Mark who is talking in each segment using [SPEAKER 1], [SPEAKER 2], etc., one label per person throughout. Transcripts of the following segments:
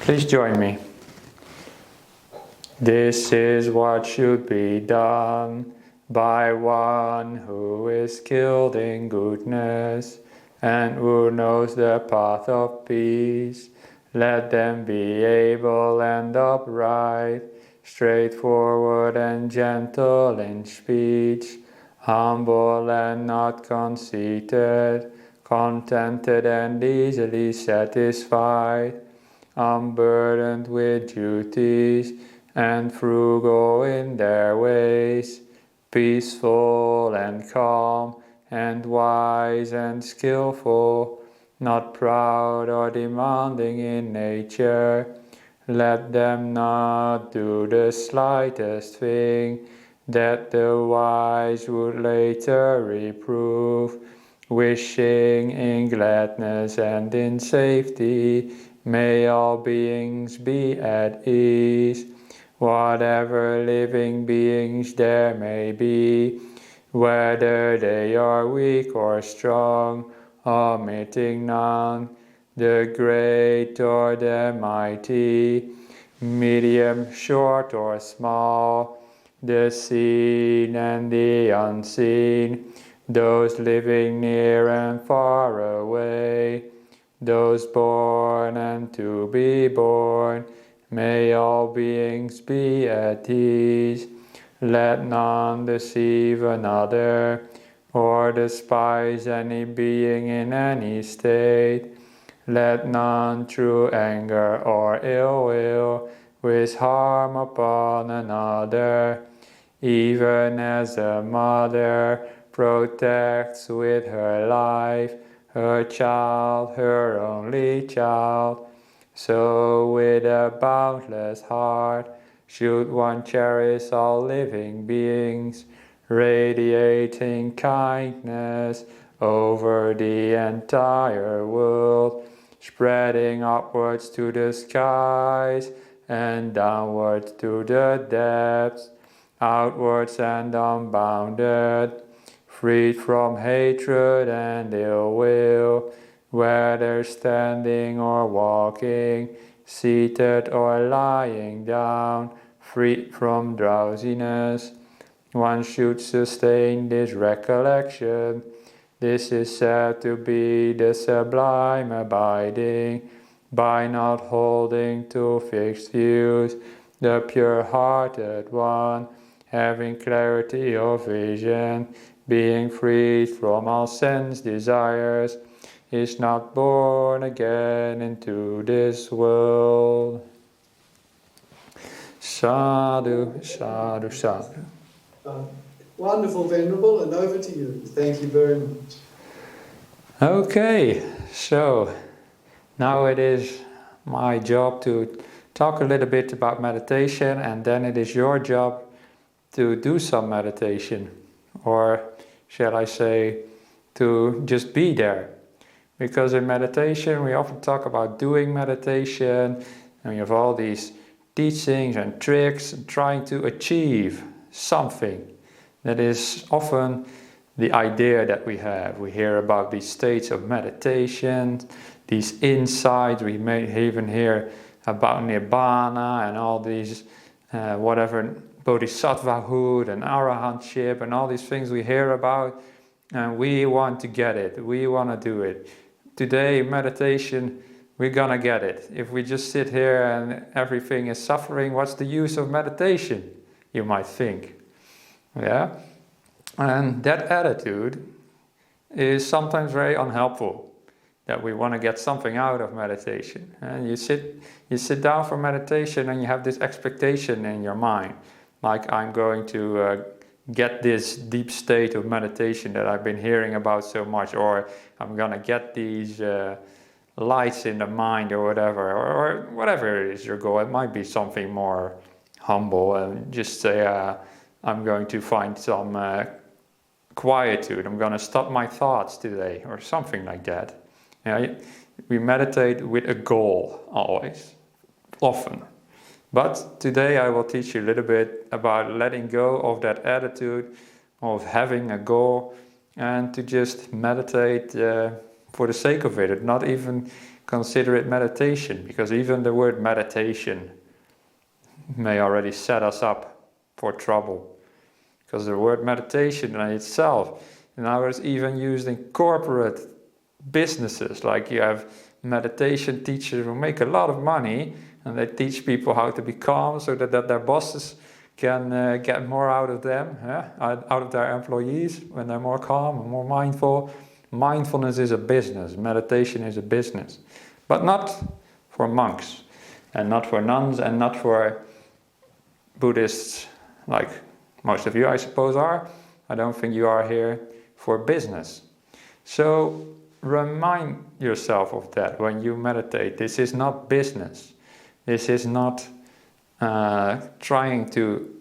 [SPEAKER 1] Please join me. This is what should be done by one who is skilled in goodness and who knows the path of peace. Let them be able and upright, straightforward and gentle in speech, humble and not conceited, contented and easily satisfied, unburdened with duties, and frugal in their ways, peaceful and calm, and wise and skillful, not proud or demanding in nature. Let them not do the slightest thing that the wise would later reprove, wishing in gladness and in safety may all beings be at ease. Whatever living beings there may be, whether they are weak or strong, omitting none, the great or the mighty, medium, short or small, the seen and the unseen, those living near and far away, those born and to be born, may all beings be at ease. Let none deceive another, or despise any being in any state. Let none through anger or ill will wish harm upon another, even as a mother protects with her life her child, her only child. So with a boundless heart should one cherish all living beings, radiating kindness over the entire world, spreading upwards to the skies and downwards to the depths, outwards and unbounded, freed from hatred and ill will, whether standing or walking, seated or lying down, free from drowsiness. One should sustain this recollection. This is said to be the sublime abiding, by not holding to fixed views, the pure-hearted one, having clarity of vision, being freed from all sense desires, is not born again into this world. Sadhu, sadhu, sadhu.
[SPEAKER 2] Wonderful, Venerable, and over to you. Thank you very much.
[SPEAKER 1] Okay, so now it is my job to talk a little bit about meditation, and then it is your job to do some meditation, or shall I say, to just be there. Because in meditation we often talk about doing meditation, and we have all these teachings and tricks and trying to achieve something. That is often the idea that we have. We hear about these states of meditation, these insights. We may even hear about Nibbana and all these whatever Bodhisattvahood and Arahantship and all these things we hear about, and we want to get it. We want to do it. Today, meditation, we're gonna get it. If we just sit here and everything is suffering, what's the use of meditation? You might think. Yeah? And that attitude is sometimes very unhelpful, that we want to get something out of meditation. And you sit down for meditation and you have this expectation in your mind, like I'm going to get this deep state of meditation that I've been hearing about so much, or I'm going to get these lights in the mind or whatever, or whatever it is your goal. It might be something more humble and just say, I'm going to find some quietude. I'm going to stop my thoughts today, or something like that. We meditate with a goal always, often. But today I will teach you a little bit about letting go of that attitude of having a goal and to just meditate for the sake of it, not even consider it meditation, because even the word meditation may already set us up for trouble. Because the word meditation in itself, now it's even used in corporate businesses, like you have meditation teachers who make a lot of money and they teach people how to be calm so that their bosses can get more out of them, out of their employees when they're more calm and more mindful. Mindfulness is a business, meditation is a business, but not for monks and not for nuns and not for Buddhists like most of you, I suppose, are. I don't think you are here for business. So remind yourself of that when you meditate. This is not business. This is not trying to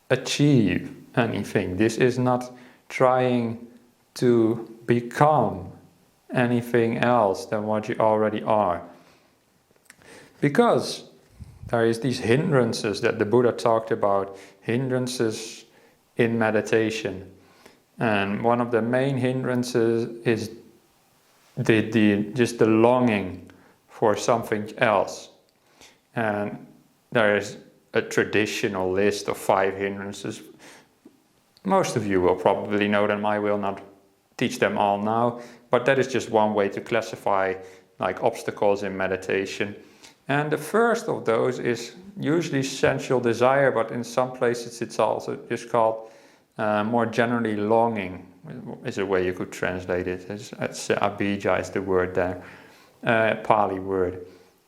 [SPEAKER 1] achieve anything. This is not trying to become anything else than what you already are. Because there is these hindrances that the Buddha talked about, hindrances in meditation. And one of the main hindrances is just the longing for something else. And there is a traditional list of 5 hindrances. Most of you will probably know them. I will not teach them all now, but that is just one way to classify like obstacles in meditation. And the first of those is usually sensual desire, but in some places it's also just called more generally longing, is a way you could translate it. It's abhijja is the word there, Pali word.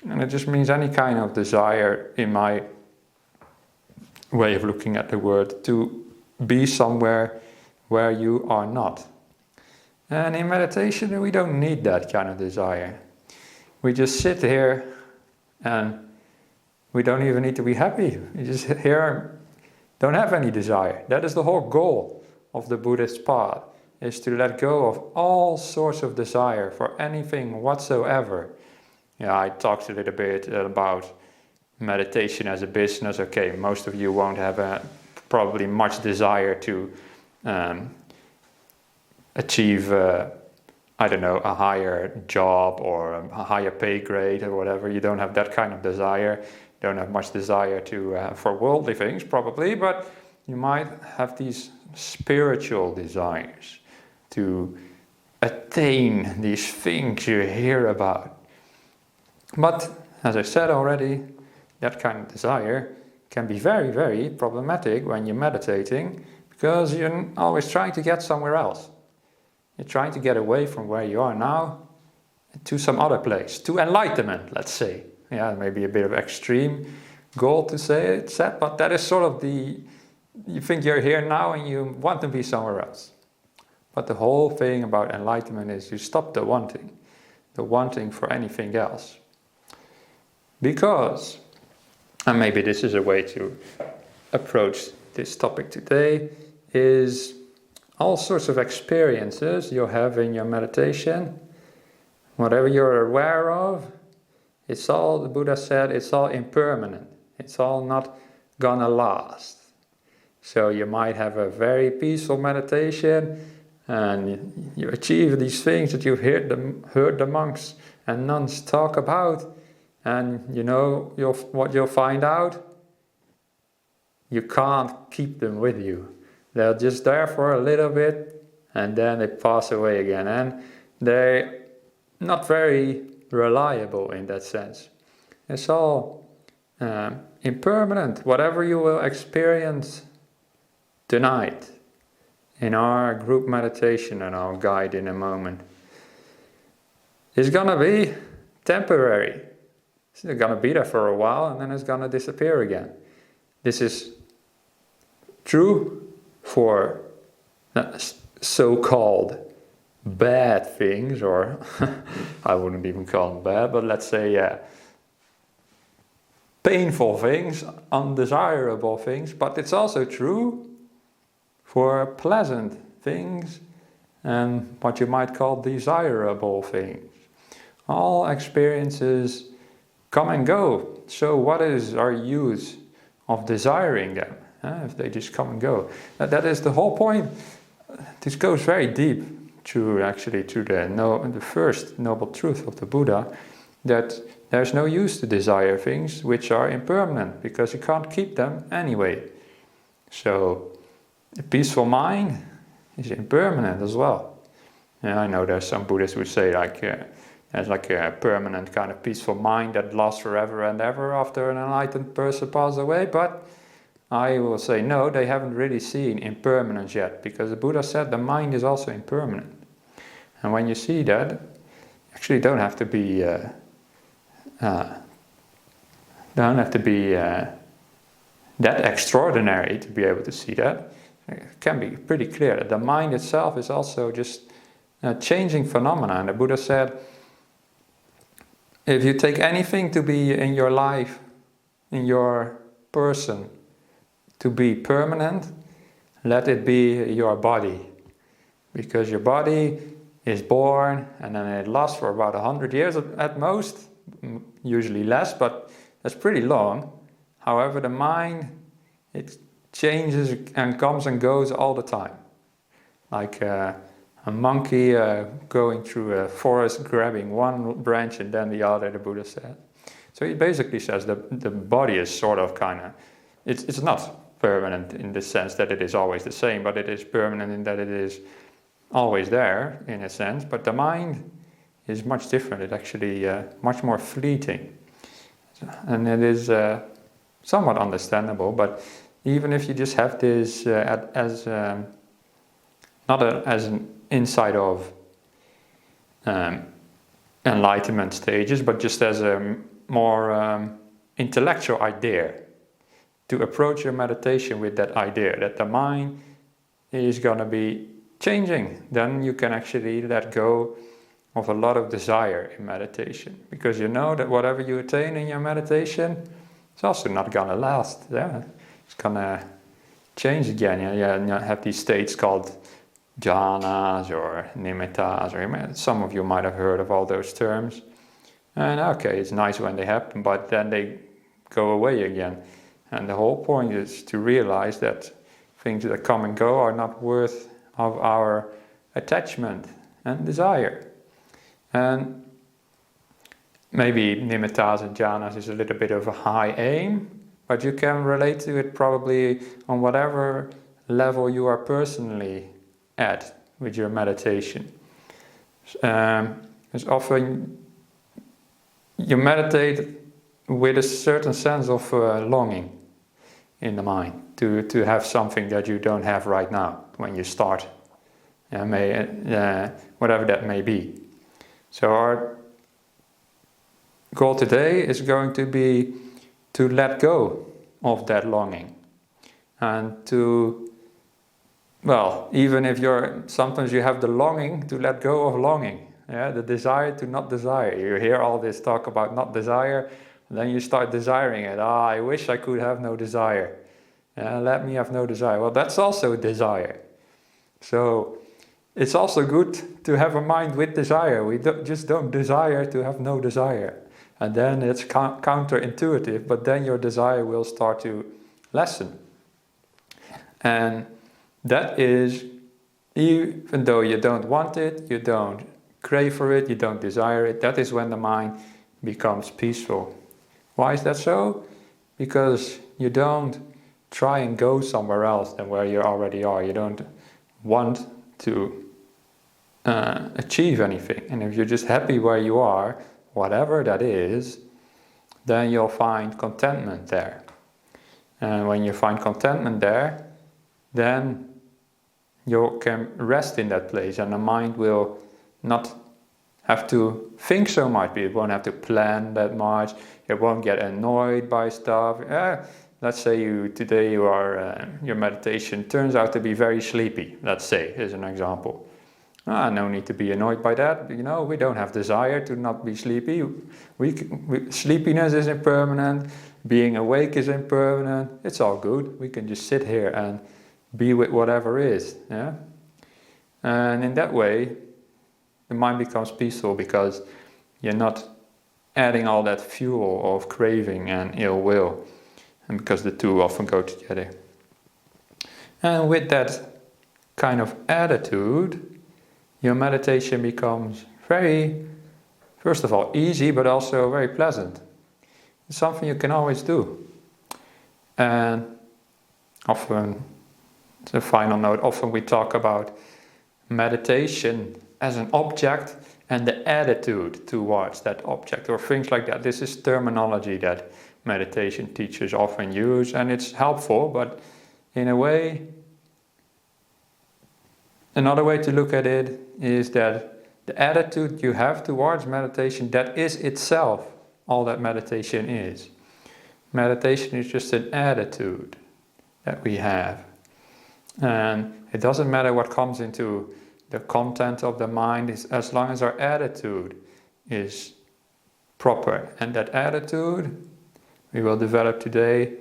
[SPEAKER 1] And it just means any kind of desire, in my way of looking at the word, to be somewhere where you are not. And in meditation we don't need that kind of desire. We just sit here and we don't even need to be happy. We just sit here and don't have any desire. That is the whole goal of the Buddhist path, is to let go of all sorts of desire for anything whatsoever. Yeah, I talked a little bit about meditation as a business. Okay, most of you won't have probably much desire to achieve, I don't know, a higher job or a higher pay grade or whatever. You don't have that kind of desire. You don't have much desire for worldly things probably, but you might have these spiritual desires to attain these things you hear about. But, as I said already, that kind of desire can be very, very problematic when you're meditating, because you're always trying to get somewhere else. You're trying to get away from where you are now to some other place, to enlightenment, let's say. Yeah, maybe a bit of extreme goal to say it, but that is sort of you think you're here now and you want to be somewhere else. But the whole thing about enlightenment is you stop the wanting for anything else. Because, and maybe this is a way to approach this topic today, is all sorts of experiences you have in your meditation, whatever you're aware of, it's all, the Buddha said, it's all impermanent. It's all not gonna last. So you might have a very peaceful meditation and you achieve these things that you've heard the monks and nuns talk about. And you know what you'll find out? You can't keep them with you. They're just there for a little bit and then they pass away again. And they're not very reliable in that sense. It's all impermanent. Whatever you will experience tonight in our group meditation, and I'll guide in a moment, is gonna be temporary. It's gonna be there for a while and then it's gonna disappear again. This is true for so-called bad things, or I wouldn't even call them bad, but let's say painful things, undesirable things, but it's also true for pleasant things and what you might call desirable things. All experiences come and go. So what is our use of desiring them if they just come and go? That is the whole point. This goes very deep to the first noble truth of the Buddha, that there's no use to desire things which are impermanent, because you can't keep them anyway. So a peaceful mind is impermanent as well. And I know there's some Buddhists who say there's like a permanent kind of peaceful mind that lasts forever and ever after an enlightened person passes away, but I will say no, they haven't really seen impermanence yet, because the Buddha said the mind is also impermanent. And when you see that, you actually don't have to be that extraordinary to be able to see that. It can be pretty clear that the mind itself is also just a changing phenomena. And the Buddha said, if you take anything to be in your life, in your person, to be permanent, let it be your body. Because your body is born and then it lasts for about 100 years at most, usually less, but that's pretty long. However, the mind, it changes and comes and goes all the time. Like a monkey going through a forest, grabbing one branch and then the other, the Buddha said. So he basically says that the body is sort of it's not permanent in the sense that it is always the same, but it is permanent in that it is always there, in a sense. But the mind is much different. It's actually much more fleeting. And it is somewhat understandable, but even if you just have this as an insight of enlightenment stages, but just as a more intellectual idea, to approach your meditation with that idea that the mind is going to be changing, then you can actually let go of a lot of desire in meditation, because you know that whatever you attain in your meditation, it's also not going to last. Yeah, it's going to change again. You have these states called jhanas or nimittas, or some of you might have heard of all those terms. And okay, it's nice when they happen, but then they go away again. And the whole point is to realize that things that come and go are not worth of our attachment and desire. And maybe nimittas and jhanas is a little bit of a high aim, but you can relate to it probably on whatever level you are personally at with your meditation. It's often you meditate with a certain sense of longing in the mind to have something that you don't have right now when you start, whatever that may be. So our goal today is going to be to let go of that longing, and to, even if sometimes you have the longing to let go of longing, the desire to not desire. You hear all this talk about not desire, and then you start desiring it. I wish I could have no desire. Let me have no desire. Well, that's also desire. So it's also good to have a mind with desire. We just don't desire to have no desire. And then it's counterintuitive, but then your desire will start to lessen. And that is, even though you don't want it, you don't crave for it, you don't desire it, that is when the mind becomes peaceful. Why is that so? Because you don't try and go somewhere else than where you already are. You don't want to achieve anything. And if you're just happy where you are, whatever that is, then you'll find contentment there. And when you find contentment there, then you can rest in that place, and the mind will not have to think so much. It won't have to plan that much. It won't get annoyed by stuff. Let's say today your meditation turns out to be very sleepy, let's say, as an example. No need to be annoyed by that. We don't have desire to not be sleepy. Sleepiness is impermanent. Being awake is impermanent. It's all good. We can just sit here and be with whatever is. Yeah? And in that way, the mind becomes peaceful, because you're not adding all that fuel of craving and ill will, and because the two often go together. And with that kind of attitude, your meditation becomes very first of all, easy, but also very pleasant. It's something you can always do. And often, as a final note, often we talk about meditation as an object and the attitude towards that object, or things like that. This is terminology that meditation teachers often use, and it's helpful, but in a way, another way to look at it is that the attitude you have towards meditation, that is itself all that meditation is. Meditation is just an attitude that we have. And it doesn't matter what comes into the content of the mind, as long as our attitude is proper. And that attitude we will develop today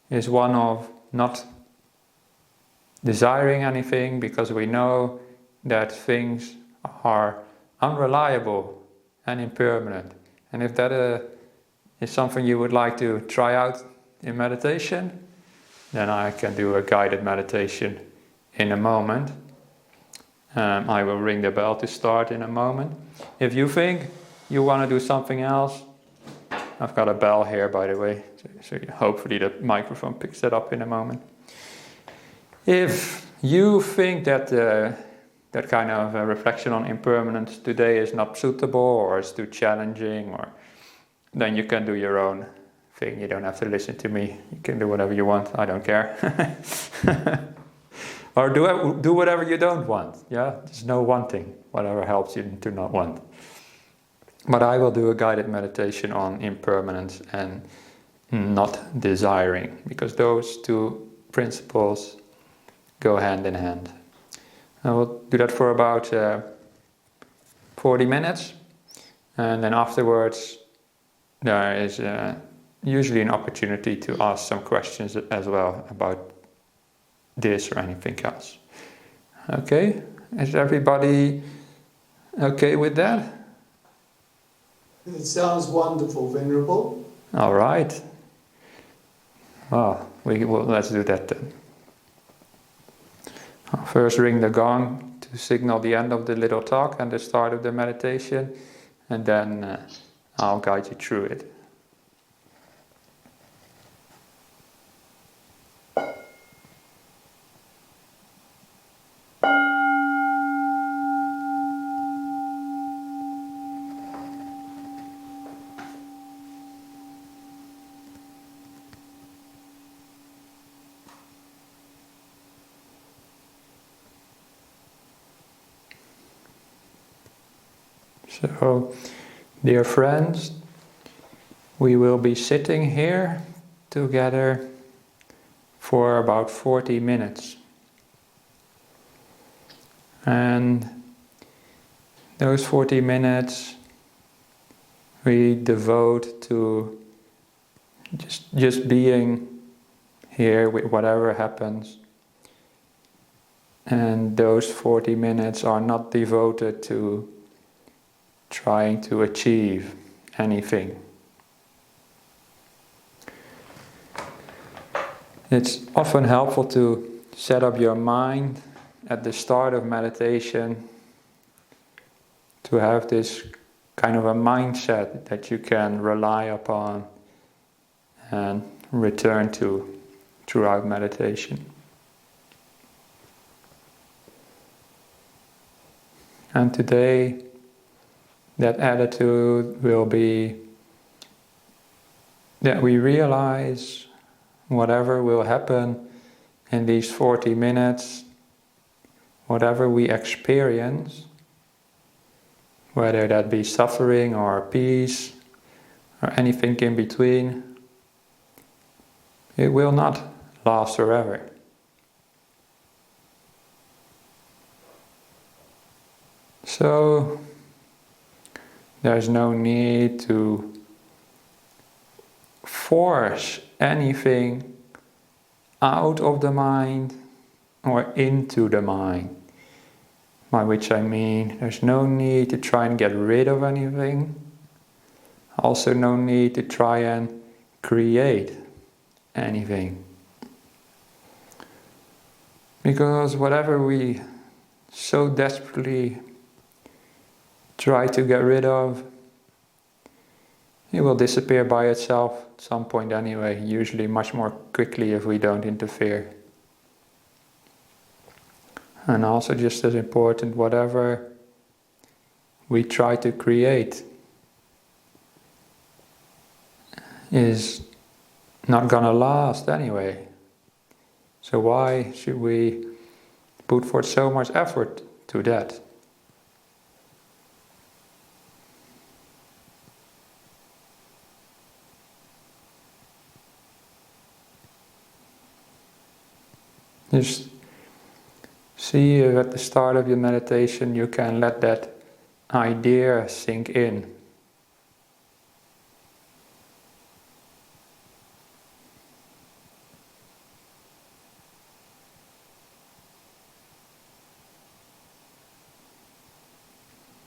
[SPEAKER 1] is one of not desiring anything, because we know that things are unreliable and impermanent. And if that is something you would like to try out in meditation, then I can do a guided meditation in a moment. I will ring the bell to start in a moment. If you think you want to do something else, I've got a bell here, by the way, so hopefully the microphone picks that up in a moment. If you think that that kind of reflection on impermanence today is not suitable, or is too challenging, or then you can do your own thing. You don't have to listen to me. You can do whatever you want. I don't care. Or do whatever you don't want. Yeah, there's no wanting. Whatever helps you to not want. But I will do a guided meditation on impermanence and not desiring, because those two principles go hand in hand. I will do that for about 40 minutes, and then afterwards there is usually an opportunity to ask some questions as well about this or anything else. Okay? Is everybody okay with that?
[SPEAKER 2] It sounds wonderful, Venerable.
[SPEAKER 1] All right. Well, let's do that then. I'll first ring the gong to signal the end of the little talk and the start of the meditation, and then I'll guide you through it. So, dear friends, we will be sitting here together for about 40 minutes. And those 40 minutes we devote to just being here with whatever happens. And those 40 minutes are not devoted to trying to achieve anything. It's often helpful to set up your mind at the start of meditation to have this kind of a mindset that you can rely upon and return to throughout meditation. And today, that attitude will be that we realize whatever will happen in these 40 minutes, whatever we experience, whether that be suffering or peace or anything in between, it will not last forever. So, there's no need to force anything out of the mind or into the mind. By which I mean, there's no need to try and get rid of anything. Also no need to try and create anything. Because whatever we so desperately try to get rid of it will disappear by itself at some point anyway, usually much more quickly if we don't interfere. And also just as important, whatever we try to create is not gonna last anyway. So why should we put forth so much effort to that? Just see if at the start of your meditation you can let that idea sink in.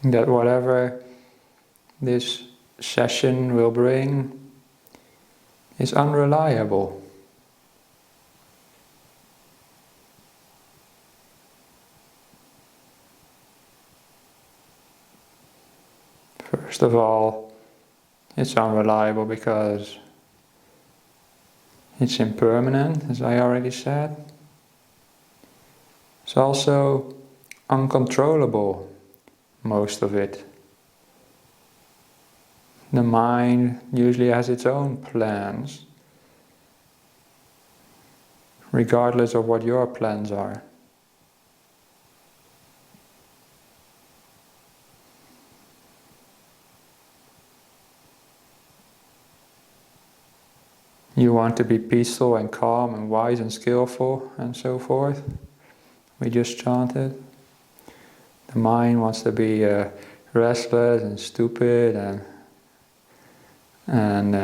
[SPEAKER 1] That whatever this session will bring is unreliable. First of all, it's unreliable because it's impermanent, as I already said. It's also uncontrollable, most of it. The mind usually has its own plans, regardless of what your plans are. You want to be peaceful and calm and wise and skillful and so forth. We just chanted. The mind wants to be restless and stupid and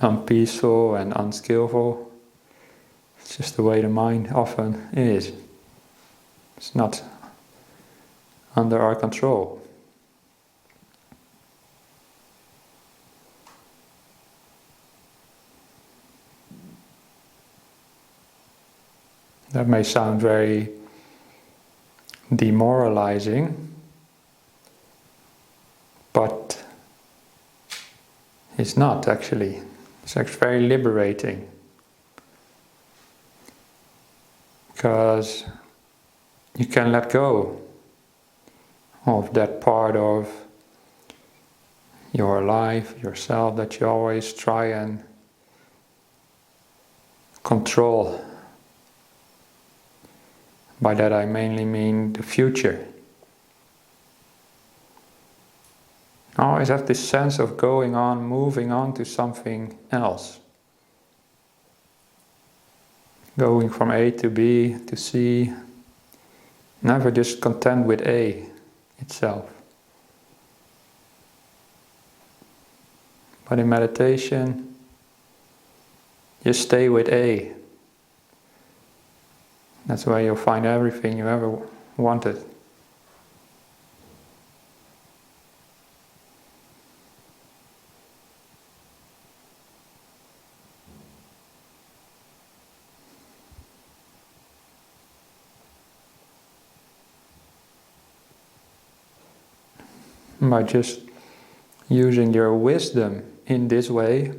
[SPEAKER 1] unpeaceful and unskillful. It's just the way the mind often is. It's not under our control. That may sound very demoralizing, but it's not actually. It's actually very liberating, because you can let go of that part of your life, yourself, that you always try and control. By that I mainly mean the future. I always have this sense of going on, moving on to something else. Going from A to B to C. Never just content with A itself. But in meditation, you stay with A. That's where you'll find everything you ever wanted. By just using your wisdom in this way,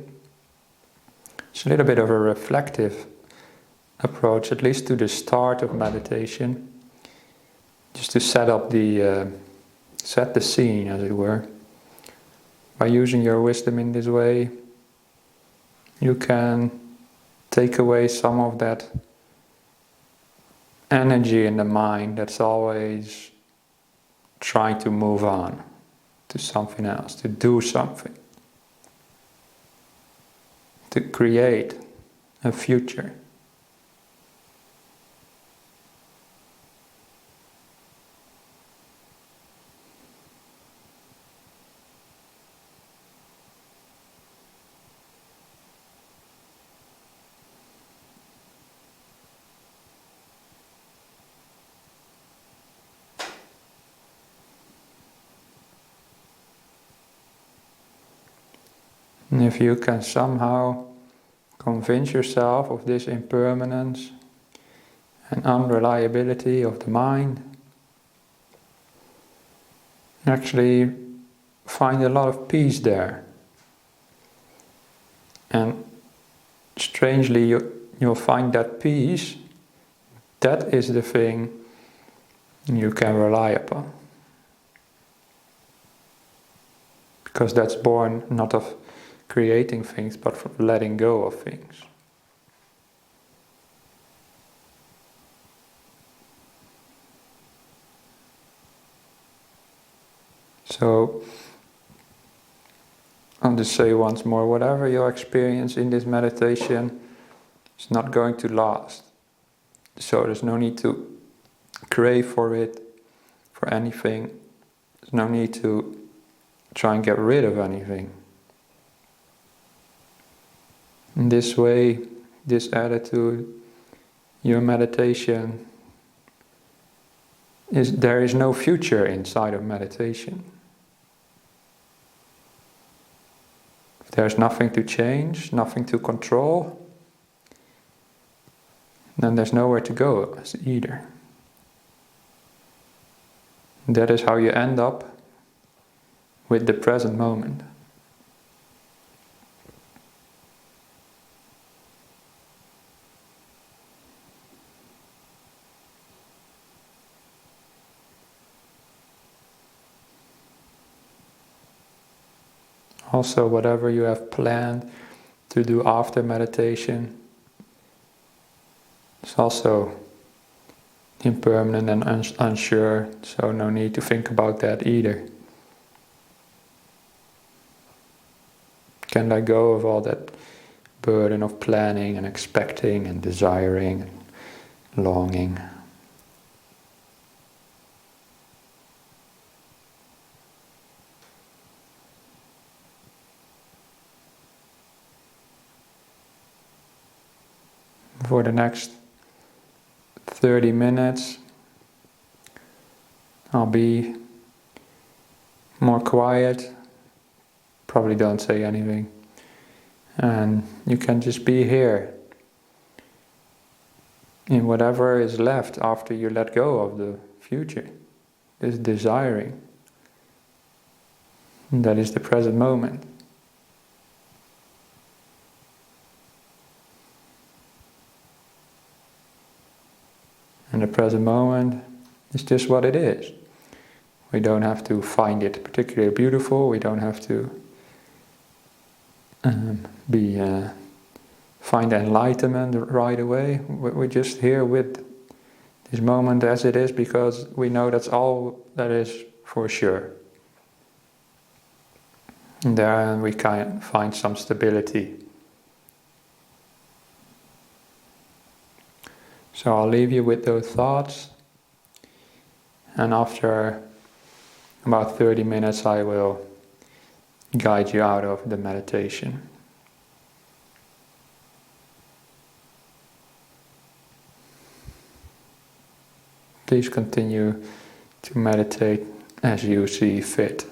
[SPEAKER 1] it's a little bit of a reflective approach, at least to the start of meditation, just to set the scene, as it were. By using your wisdom in this way, you can take away some of that energy in the mind that's always trying to move on to something else, to do something, to create a future. And if you can somehow convince yourself of this impermanence and unreliability of the mind, actually find a lot of peace there strangely you'll find that peace, that is the thing you can rely upon. Because that's born not of creating things, but from letting go of things. So, I'll just say once more, whatever your experience in this meditation is not going to last. So there's no need to crave for it, for anything. There's no need to try and get rid of anything. In this way, this attitude, your meditation, there is no future inside of meditation. If there's nothing to change, nothing to control, then there's nowhere to go either. That is how you end up with the present moment. Also, whatever you have planned to do after meditation is also impermanent and unsure, so no need to think about that either. You can let go of all that burden of planning and expecting and desiring and longing. For the next 30 minutes, I'll be more quiet, probably don't say anything, and you can just be here in whatever is left after you let go of the future, this desiring. And that is the present moment. And the present moment is just what it is. We don't have to find it particularly beautiful. We don't have to find enlightenment right away. We're just here with this moment as it is, because we know that's all that is for sure. And there we can find some stability. So I'll leave you with those thoughts, and after about 30 minutes I will guide you out of the meditation. Please continue to meditate as you see fit.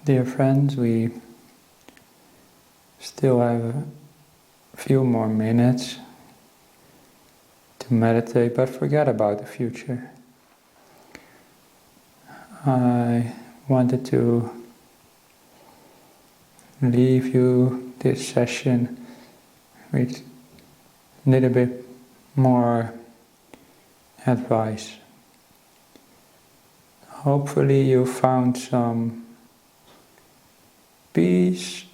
[SPEAKER 1] Dear friends, we still have a few more minutes to meditate, but forget about the future. I wanted to leave you this session with a little bit more advice. Hopefully you found some peace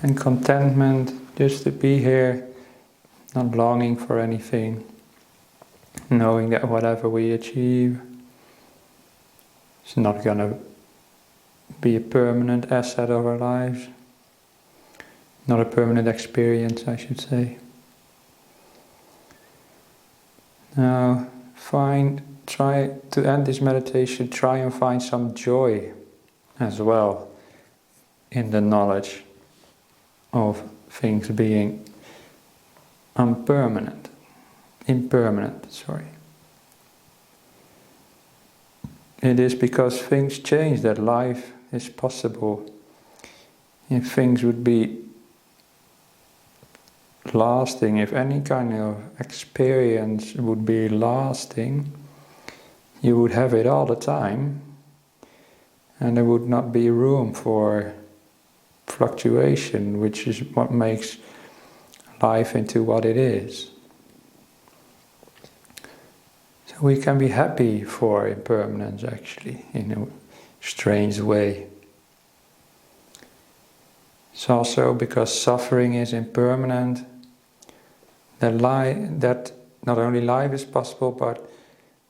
[SPEAKER 1] and contentment just to be here, not longing for anything, knowing that whatever we achieve is not going to be a permanent asset of our lives, not a permanent experience, I should say. Now, try to end this meditation, try and find some joy as well in the knowledge of things being impermanent. It is because things change that life is possible. If things would be lasting, if any kind of experience would be lasting, you would have it all the time, and there would not be room for fluctuation, which is what makes life into what it is. So we can be happy for impermanence, actually, in a strange way. It's also because suffering is impermanent that not only life is possible, but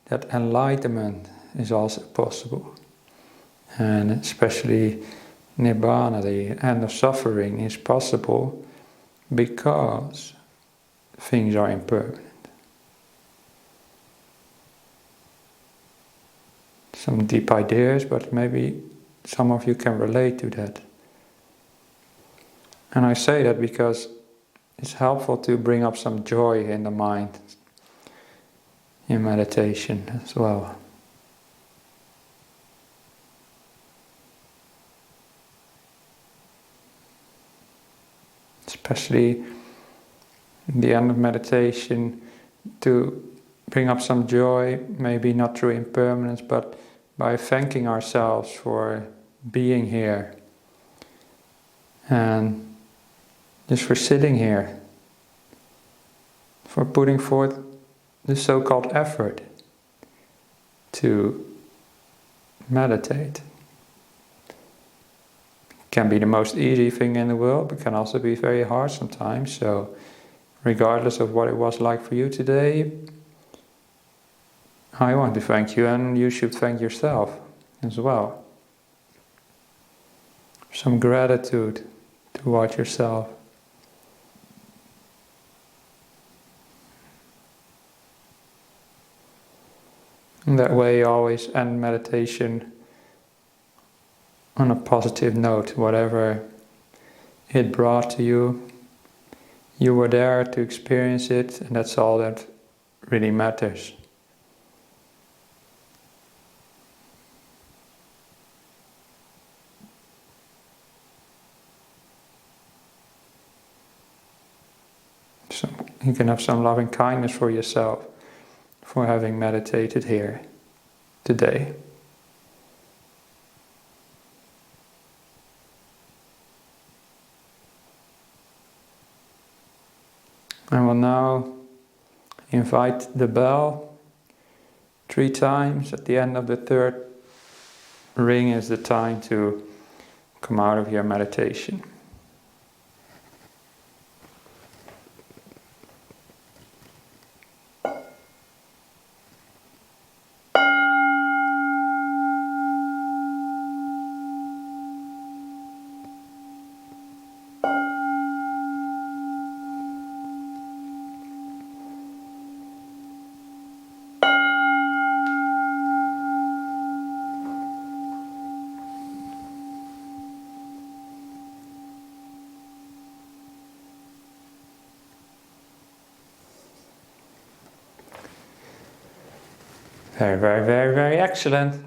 [SPEAKER 1] that enlightenment is also possible. And especially Nibbana, the end of suffering, is possible because things are impermanent. Some deep ideas, but maybe some of you can relate to that. And I say that because it's helpful to bring up some joy in the mind in meditation as well. Especially in the end of meditation, to bring up some joy, maybe not through impermanence, but by thanking ourselves for being here and just for sitting here, for putting forth the so-called effort to meditate. It can be the most easy thing in the world, but can also be very hard sometimes. So regardless of what it was like for you today, I want to thank you, and you should thank yourself as well. Some gratitude towards yourself. In that way, you always end meditation on a positive note. Whatever it brought to you, you were there to experience it, and that's all that really matters. So you can have some loving kindness for yourself for having meditated here today. I will now invite the bell 3 times. At the end of the 3rd ring is the time to come out of your meditation. Very, very, very, very excellent.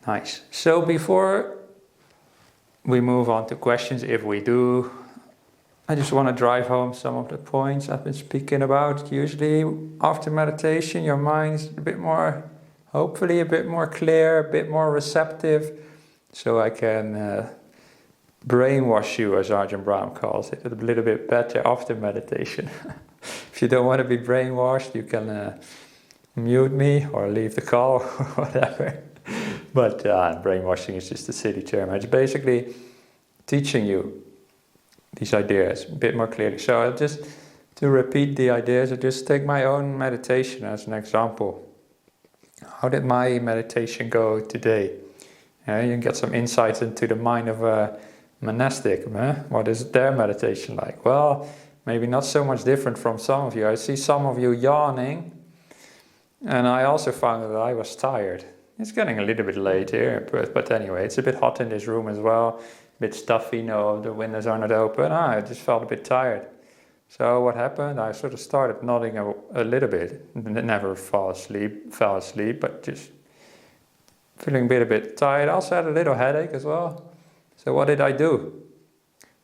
[SPEAKER 1] Nice. So before we move on to questions, if we do, I just want to drive home some of the points I've been speaking about. Usually after meditation, your mind's a bit more, hopefully a bit more clear, a bit more receptive, so I can brainwash you, as Ajahn Brahm calls it, a little bit better after meditation. If you don't want to be brainwashed, you can mute me or leave the call or whatever. But brainwashing is just a silly term. It's basically teaching you these ideas a bit more clearly. So just to repeat the ideas, I just take my own meditation as an example. How did my meditation go today? You can get some insights into the mind of a monastic. What is their meditation like? Well, maybe not so much different from some of you. I see some of you yawning, and I also found that I was tired. It's getting a little bit late here, but anyway, it's a bit hot in this room as well. A bit stuffy, the windows are not open. I just felt a bit tired. So what happened? I sort of started nodding a little bit. Never fell asleep, but just feeling a bit tired. I also had a little headache as well. So what did I do?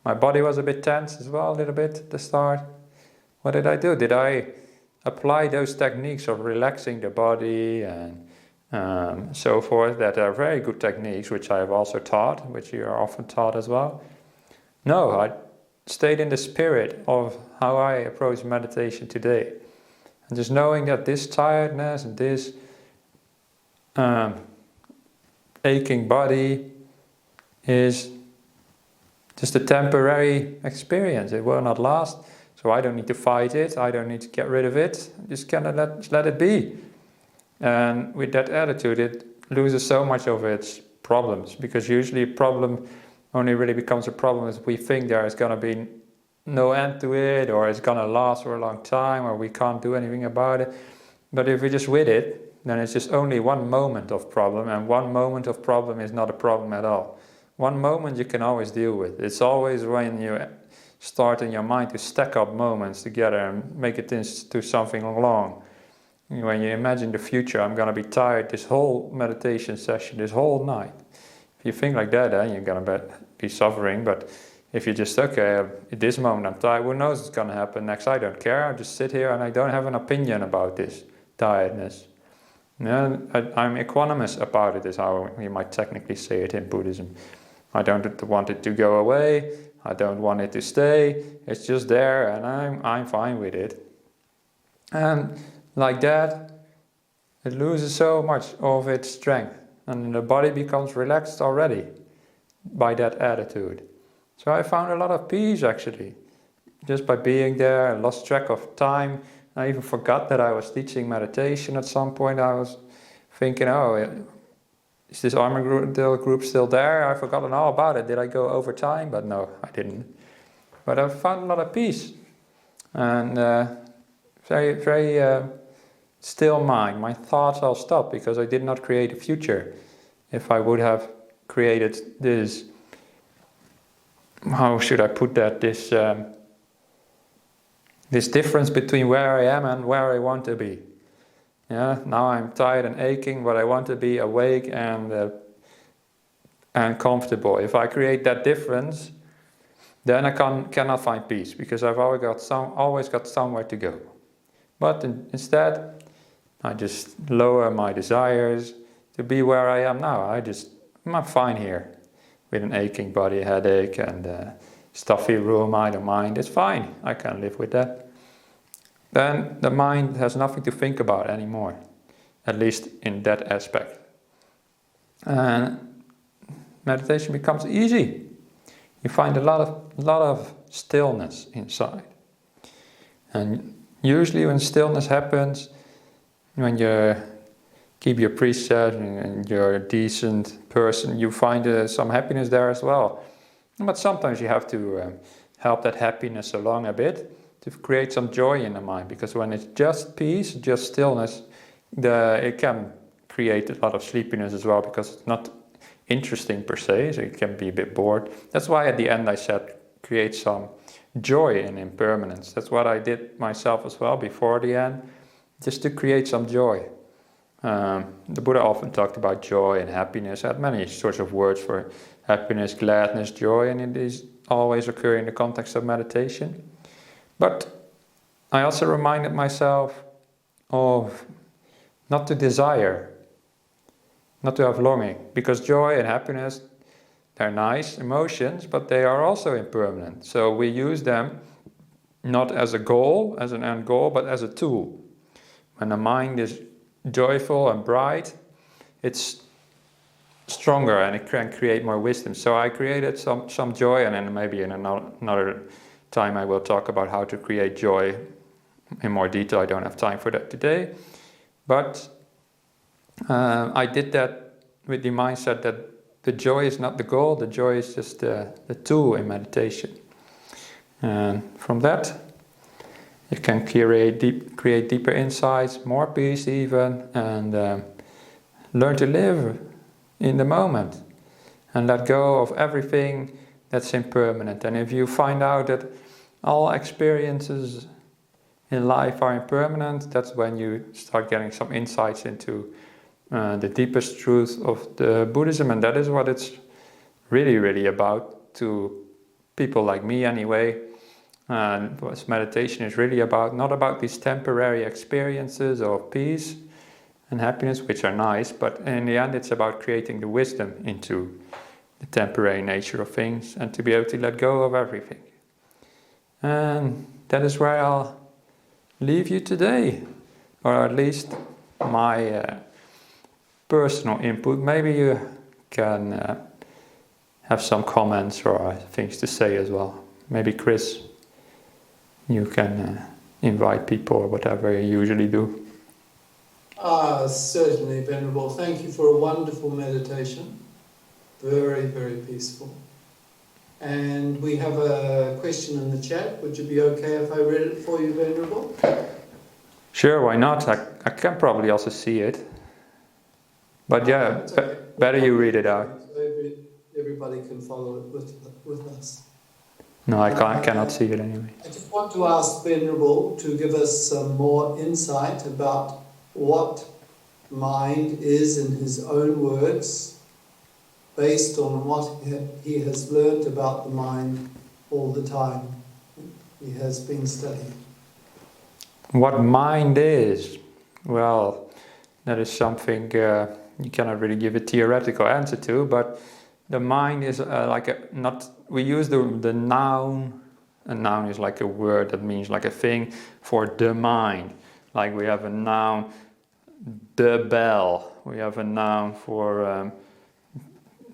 [SPEAKER 1] My body was a bit tense as well, a little bit at the start. What did I do? Did I apply those techniques of relaxing the body and so forth, that are very good techniques, which I have also taught, which you are often taught as well? No, I stayed in the spirit of how I approach meditation today. And just knowing that this tiredness and this aching body is just a temporary experience. It will not last, so I don't need to fight it, I don't need to get rid of it, I just kind of let it be. And with that attitude, it loses so much of its problems, because usually a problem only really becomes a problem if we think there is going to be no end to it, or it's going to last for a long time, or we can't do anything about it. But if we're just with it, then it's just only one moment of problem, and one moment of problem is not a problem at all. One moment you can always deal with. It's always when you start in your mind to stack up moments together and make it into something long. When you imagine the future, I'm going to be tired this whole meditation session, this whole night. If you think like that, then you're going to be suffering. But if you just, okay, at this moment I'm tired, who knows what's going to happen next? I don't care. I just sit here and I don't have an opinion about this tiredness. I'm equanimous about it, is how you might technically say it in Buddhism. I don't want it to go away. I don't want it to stay. It's just there, and I'm fine with it. And like that, it loses so much of its strength, and the body becomes relaxed already by that attitude. So I found a lot of peace, actually, just by being there. I lost track of time. I even forgot that I was teaching meditation at some point. I was thinking, is this Armadale group still there? I've forgotten all about it. Did I go over time? But no, I didn't. But I found a lot of peace, and very, very still mind. My thoughts all stopped, because I did not create a future. If I would have created this, how should I put that, this difference between where I am and where I want to be. Yeah, now I'm tired and aching, but I want to be awake and comfortable. If I create that difference, then I cannot find peace, because I've always got somewhere to go. But instead, I just lower my desires to be where I am now. I'm fine here with an aching body, headache, and stuffy room. I don't mind. It's fine. I can live with that. Then the mind has nothing to think about anymore, at least in that aspect. And meditation becomes easy. You find a lot of stillness inside. And usually when stillness happens, when you keep your precepts and you're a decent person, you find some happiness there as well. But sometimes you have to help that happiness along a bit to create some joy in the mind, because when it's just peace, just stillness, it can create a lot of sleepiness as well, because it's not interesting per se, so you can be a bit bored. That's why at the end I said create some joy in impermanence. That's what I did myself as well before the end, just to create some joy. The Buddha often talked about joy and happiness, had many sorts of words for happiness, gladness, joy, and it is always occurring in the context of meditation. But I also reminded myself of not to desire, not to have longing, because joy and happiness, they're nice emotions, but they are also impermanent. So we use them not as a goal, as an end goal, but as a tool. When the mind is joyful and bright, it's stronger and it can create more wisdom. So I created some joy, and then maybe in another time I will talk about how to create joy in more detail. I don't have time for that today. But I did that with the mindset that the joy is not the goal, the joy is just the tool in meditation. And from that, it can create deeper insights, more peace even, and learn to live in the moment and let go of everything that's impermanent. And if you find out that all experiences in life are impermanent, that's when you start getting some insights into the deepest truth of the Buddhism, and that is what it's really about to people like me anyway. What meditation is really about, not about these temporary experiences of peace and happiness, which are nice, but in the end it's about creating the wisdom into the temporary nature of things and to be able to let go of everything. And that is where I'll leave you today, or at least my personal input. Maybe you can have some comments or things to say as well. Maybe Chris, you can invite people or whatever you usually do.
[SPEAKER 2] Certainly, Venerable. Thank you for a wonderful meditation. Very, very peaceful. And we have a question in the chat. Would you be okay if I read it for you, Venerable?
[SPEAKER 1] Sure, why not? I can probably also see it. But yeah, okay. Better you read it out.
[SPEAKER 2] So everybody can follow it with us.
[SPEAKER 1] No, I cannot see it anyway.
[SPEAKER 2] I just want to ask Venerable to give us some more insight about what mind is in his own words, based on what he has learnt about the mind all the time he has been studying.
[SPEAKER 1] What mind is? Well, that is something you cannot really give a theoretical answer to, but the mind is we use the noun. A noun is like a word that means like a thing for the mind. Like we have a noun, the bell. We have a noun for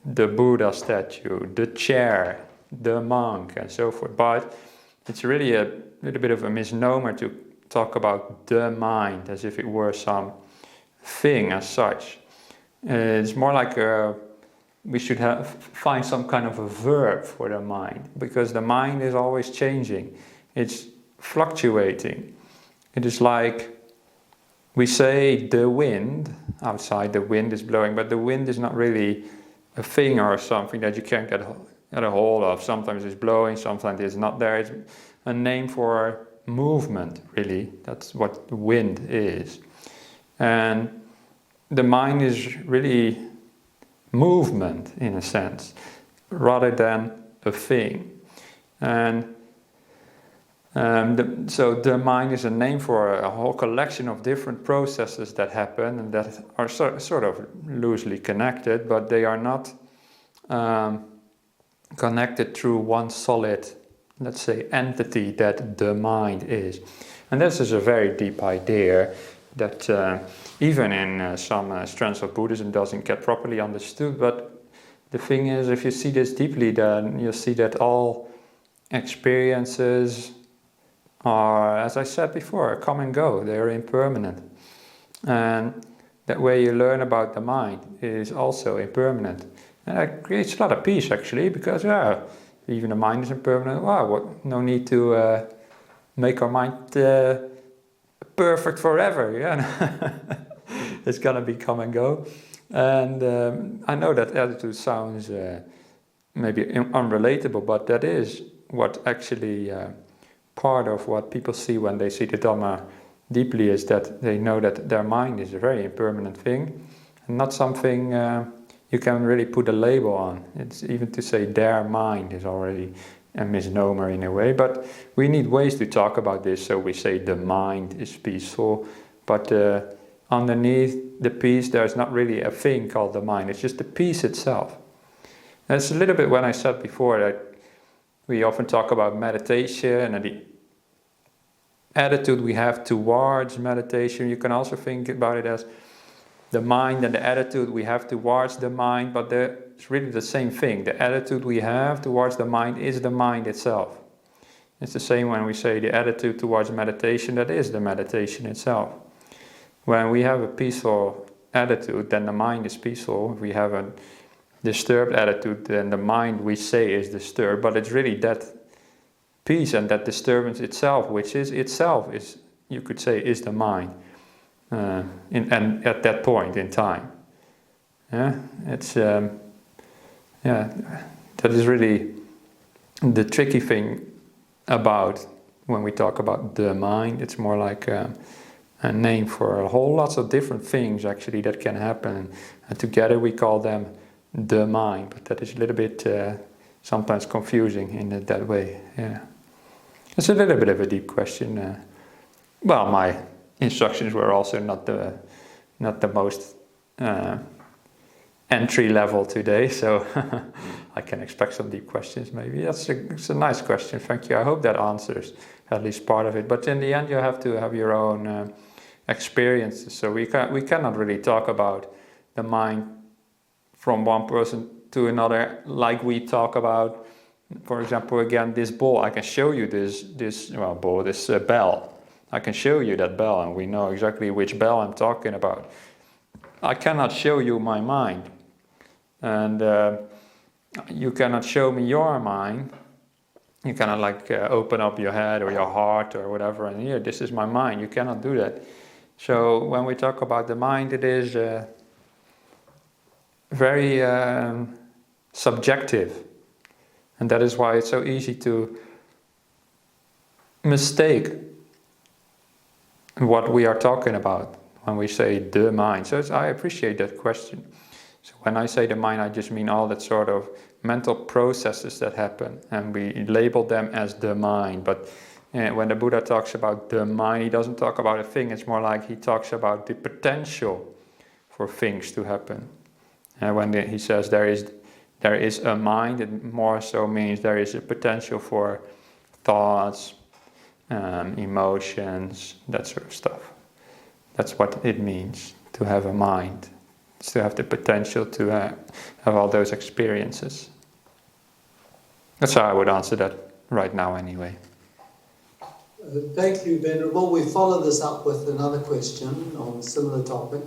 [SPEAKER 1] the Buddha statue, the chair, the monk, and so forth. But it's really a little bit of a misnomer to talk about the mind as if it were some thing as such. It's more like we should find some kind of a verb for the mind, because the mind is always changing. It's fluctuating. It is like we say the wind, outside the wind is blowing, but the wind is not really a thing or something that you can get a hold of. Sometimes it's blowing, sometimes it's not there. It's a name for movement, really. That's what wind is. And the mind is really movement, in a sense, rather than a thing. And so the mind is a name for a whole collection of different processes that happen and that are sort of loosely connected, but they are not connected through one solid, let's say, entity that the mind is. And this is a very deep idea that even in some strands of Buddhism doesn't get properly understood. But the thing is, if you see this deeply, then you'll see that all experiences are, as I said before, come and go. They're impermanent. And that way you learn about the mind is also impermanent. And that creates a lot of peace, actually, because even the mind is impermanent. No need to make our mind perfect forever. It's gonna be come and go. And I know that attitude sounds maybe unrelatable, but that is what actually part of what people see when they see the Dhamma deeply is that they know that their mind is a very impermanent thing, and not something you can really put a label on. It's even to say their mind is already a misnomer in a way, but we need ways to talk about this. So we say the mind is peaceful, but underneath the peace there's not really a thing called the mind. It's just the peace itself. And it's a little bit when I said before that we often talk about meditation and the attitude we have towards meditation. You can also think about it as the mind and the attitude we have towards the mind, but it's really the same thing. The attitude we have towards the mind is the mind itself. It's the same when we say the attitude towards meditation, that is the meditation itself. When we have a peaceful attitude, then the mind is peaceful. If we have a disturbed attitude, then the mind we say is disturbed, but it's really that peace and that disturbance itself, which is itself, is, you could say, is the mind. And at that point in time, it's that is really the tricky thing about when we talk about the mind. It's more like a name for a whole lots of different things actually that can happen, and together we call them the mind. But that is a little bit sometimes confusing in that way. Yeah, it's a little bit of a deep question. Well, my instructions were also not the most entry level today, so I can expect some deep questions maybe. It's a nice question, thank you. I hope that answers at least part of it, but in the end you have to have your own experiences. So we cannot really talk about the mind from one person to another like we talk about, for example, again, this ball. I can show you this bell. I can show you that bell, and we know exactly which bell I'm talking about. I cannot show you my mind, and you cannot show me your mind. You cannot open up your head or your heart or whatever, and here, this is my mind. You cannot do that. So when we talk about the mind, it is very subjective, and that is why it's so easy to mistake what we are talking about when we say the mind. So I appreciate that question. So when I say the mind, I just mean all that sort of mental processes that happen, and we label them as the mind. But when the Buddha talks about the mind, he doesn't talk about a thing. It's more like he talks about the potential for things to happen. And when he says there is a mind, it more so means there is a potential for thoughts, emotions, that sort of stuff. That's what it means to have a mind. It's to have the potential to have all those experiences. That's how I would answer that right now anyway.
[SPEAKER 2] Thank you, Venerable. We follow this up with another question on a similar topic.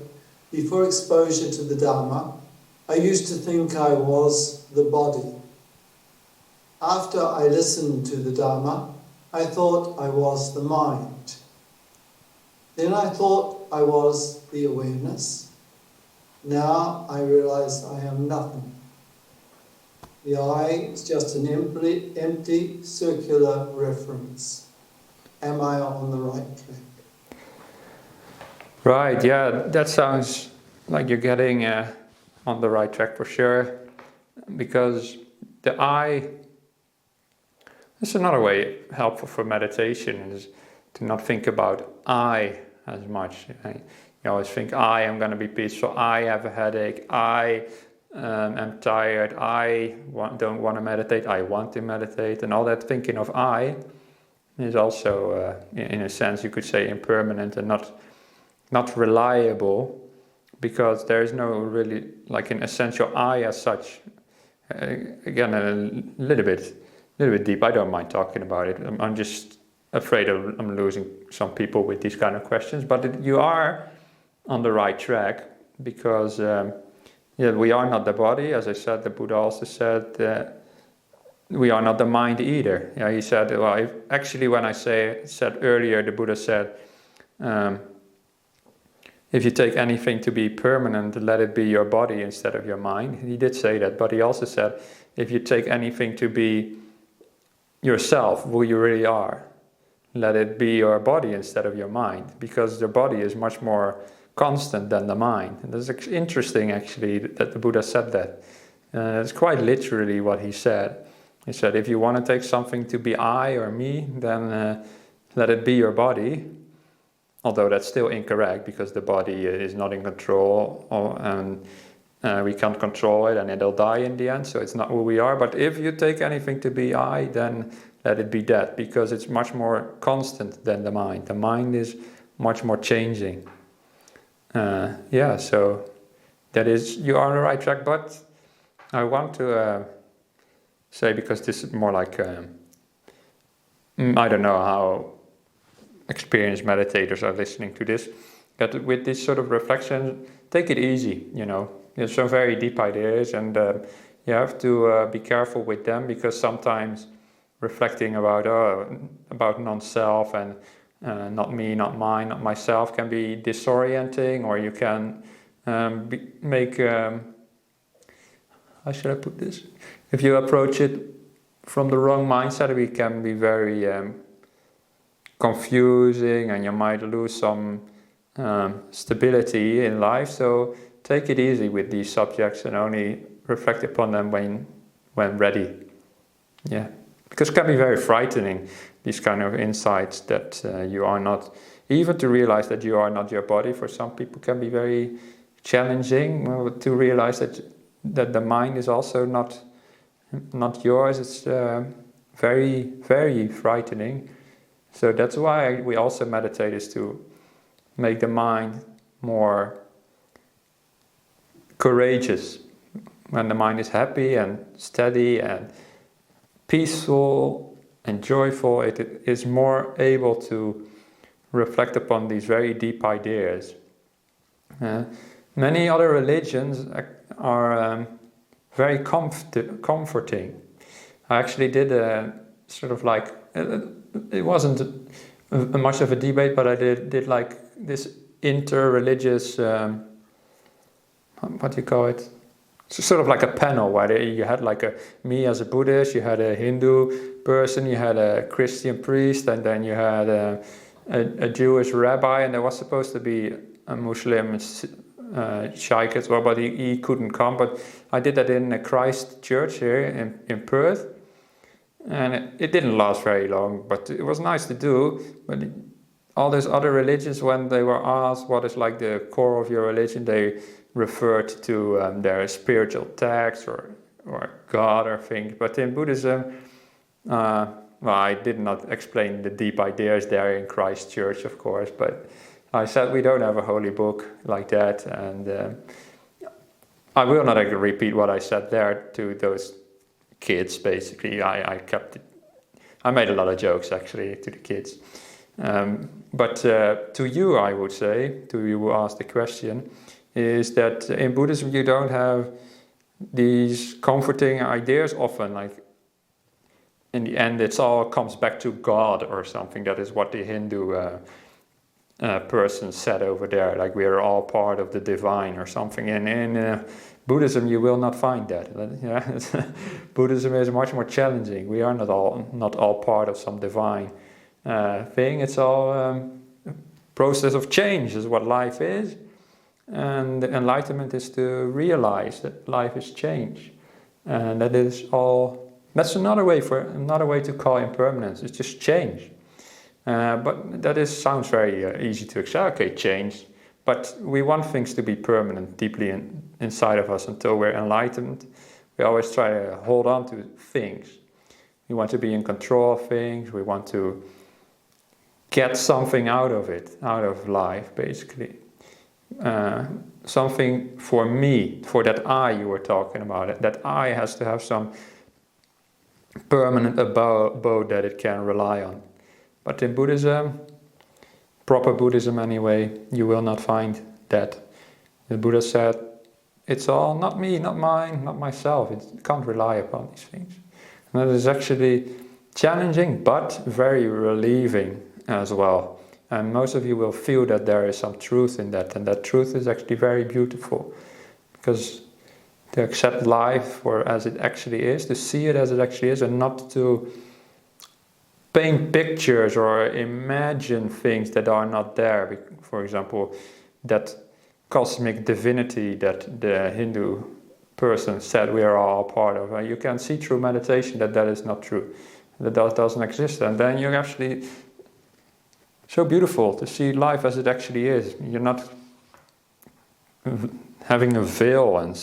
[SPEAKER 2] Before exposure to the Dhamma, I used to think I was the body. After I listened to the Dhamma, I thought I was the mind. Then I thought I was the awareness. Now I realize I am nothing. The I is just an empty circular reference. Am I on the right track?
[SPEAKER 1] Right, yeah, that sounds like you're getting on the right track for sure. Because the I, that's another way helpful for meditation, is to not think about I as much. You always think, I am going to be peaceful, I have a headache, I am tired, I don't want to meditate, I want to meditate, and all that thinking of I is also, in a sense, you could say impermanent and not reliable, because there is no really like an essential I as such. Again, a little bit deep. I don't mind talking about it. I'm just afraid I'm losing some people with these kind of questions. But you are on the right track, because we are not the body. As I said, the Buddha also said that we are not the mind either. Yeah, he said, well, actually when I said earlier, the Buddha said, if you take anything to be permanent, let it be your body instead of your mind. He did say that, but he also said, if you take anything to be yourself, who you really are, let it be your body instead of your mind, because the body is much more constant than the mind. And it's interesting actually that the Buddha said that. It's quite literally what he said. He said, if you want to take something to be I or me, then let it be your body. Although that's still incorrect, because the body is not in control, and we can't control it, and it'll die in the end, so it's not who we are. But if you take anything to be I, then let it be that, because it's much more constant than the mind. The mind is much more changing. So that is, you are on the right track, but I want to say, because this is more like, I don't know how experienced meditators are listening to this, that with this sort of reflection, take it easy, There's some very deep ideas, and you have to be careful with them, because sometimes reflecting about non-self and not me, not mine, not myself can be disorienting, or you can make, how should I put this? If you approach it from the wrong mindset, it can be very confusing, and you might lose some stability in life. So take it easy with these subjects and only reflect upon them when ready. Yeah, because it can be very frightening, these kind of insights that you are not, even to realize that you are not your body. For some people can be very challenging to realize that the mind is also not yours. It's very, very frightening. So that's why we also meditate, is to make the mind more courageous. When the mind is happy and steady and peaceful and joyful, it is more able to reflect upon these very deep ideas. Many other religions are very comforting. I actually did a sort of like, it wasn't much of a debate, but I did like this inter-religious, what do you call it? It's sort of like a panel where you had like me as a Buddhist, you had a Hindu person, you had a Christian priest, and then you had a Jewish rabbi, and there was supposed to be a Muslim sheikh as well, but he couldn't come. But I did that in a Christ church here in Perth, and it didn't last very long, but it was nice to do. But all these other religions, when they were asked what is like the core of your religion, they referred to their spiritual text or God or things. But in Buddhism, I did not explain the deep ideas there in Christ Church, of course, but I said we don't have a holy book like that, and I will not repeat what I said there to those kids. Basically, I kept it. I made a lot of jokes actually to the kids, but to you, I would say, to you who asked the question, is that in Buddhism you don't have these comforting ideas often. Like in the end, it's all comes back to God or something. That is what the Hindu person said over there. Like we are all part of the divine or something. And in Buddhism, you will not find that. Buddhism is much more challenging. We are not all part of some divine thing. It's all process of change is what life is. And enlightenment is to realize that life is change, and that is all. That's another way to call impermanence. It's just change, but that sounds very easy to accept. Okay, change, but we want things to be permanent, deeply inside of us. Until we're enlightened, we always try to hold on to things. We want to be in control of things. We want to get something out of it, out of life, basically. Something for me, for that I you were talking about, that I has to have some permanent abode that it can rely on. But in Buddhism, proper Buddhism anyway, you will not find that. The Buddha said, it's all not me, not mine, not myself. It can't rely upon these things. And that is actually challenging, but very relieving as well. And most of you will feel that there is some truth in that, and that truth is actually very beautiful, because to accept life for as it actually is, to see it as it actually is, and not to paint pictures or imagine things that are not there. For example, that cosmic divinity that the Hindu person said we are all part of. You can see through meditation that is not true. That doesn't exist. And then you're actually so beautiful to see life as it actually is. You're not having a veil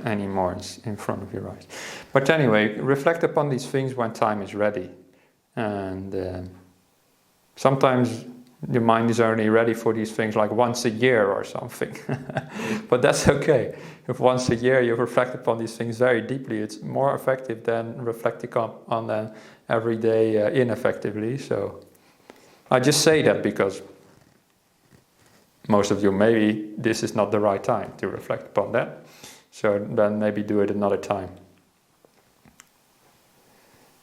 [SPEAKER 1] anymore in front of your eyes. But anyway, reflect upon these things when time is ready. And sometimes your mind is only ready for these things like once a year or something. But that's okay. If once a year you reflect upon these things very deeply, it's more effective than reflecting on them every day ineffectively. So I just say that because most of you, maybe this is not the right time to reflect upon that. So then maybe do it another time.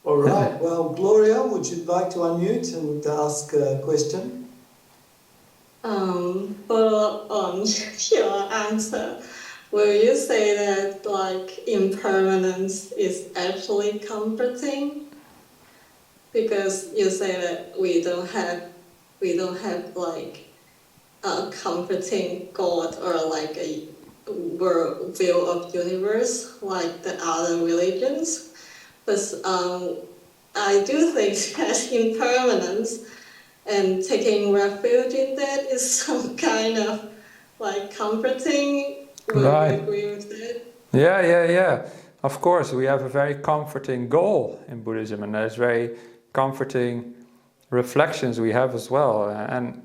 [SPEAKER 2] All right. Well, Gloria, would you like to unmute and ask a question?
[SPEAKER 3] Follow up on your answer. Will you say that like impermanence is actually comforting? Because you say that we don't have like a comforting God or like a world view of universe like the other religions. But I do think that impermanence and taking refuge in that is some kind of like comforting. Would you agree with that?
[SPEAKER 1] Yeah. Of course, we have a very comforting goal in Buddhism, and there's very comforting reflections we have as well. And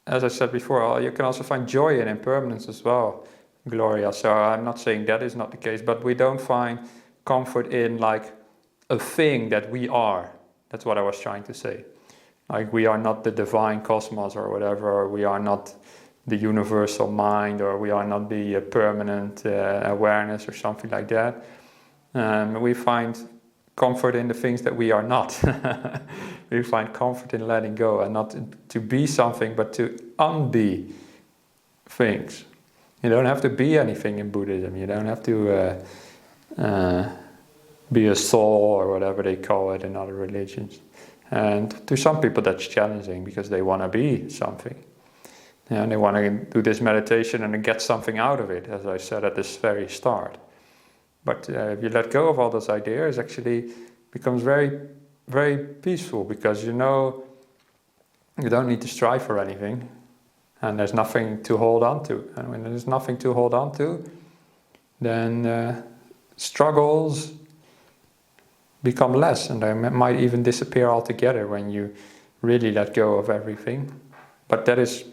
[SPEAKER 1] as I said before, you can also find joy in impermanence as well, Gloria. So I'm not saying that is not the case, but we don't find comfort in like a thing that we are. That's what I was trying to say. Like we are not the divine cosmos or whatever, or we are not the universal mind, or we are not the permanent awareness or something like that. We find comfort in the things that we are not. We find comfort in letting go and not to be something, but to unbe things. You don't have to be anything in Buddhism. You don't have to be a soul or whatever they call it in other religions. And to some people that's challenging because they want to be something. And they want to do this meditation and get something out of it, as I said at this very start. But if you let go of all those ideas, actually becomes very, very peaceful, because you know you don't need to strive for anything, and there's nothing to hold on to. And when there's nothing to hold on to, then struggles become less, and they might even disappear altogether when you really let go of everything. But that is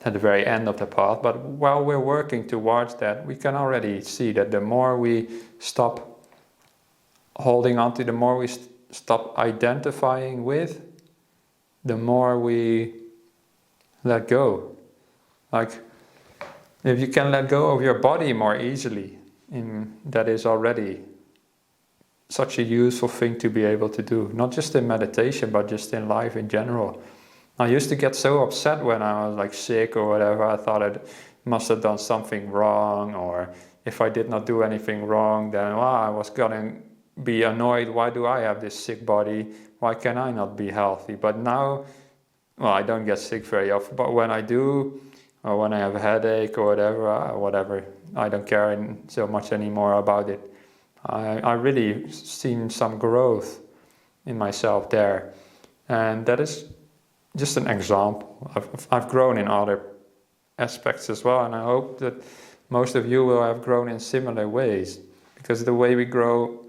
[SPEAKER 1] at the very end of the path. But while we're working towards that, we can already see that the more we stop holding on to, the more we stop identifying with, the more we let go. Like, if you can let go of your body more easily, that is already such a useful thing to be able to do. Not just in meditation, but just in life in general. I used to get so upset when I was like sick or whatever. I thought I must have done something wrong, or if I did not do anything wrong, then I was gonna be annoyed. Why do I have this sick body? Why can I not be healthy? But now, I don't get sick very often, but when I do, or when I have a headache or whatever, I don't care so much anymore about it. I really seen some growth in myself there, and that is just an example. I've grown in other aspects as well, and I hope that most of you will have grown in similar ways, because the way we grow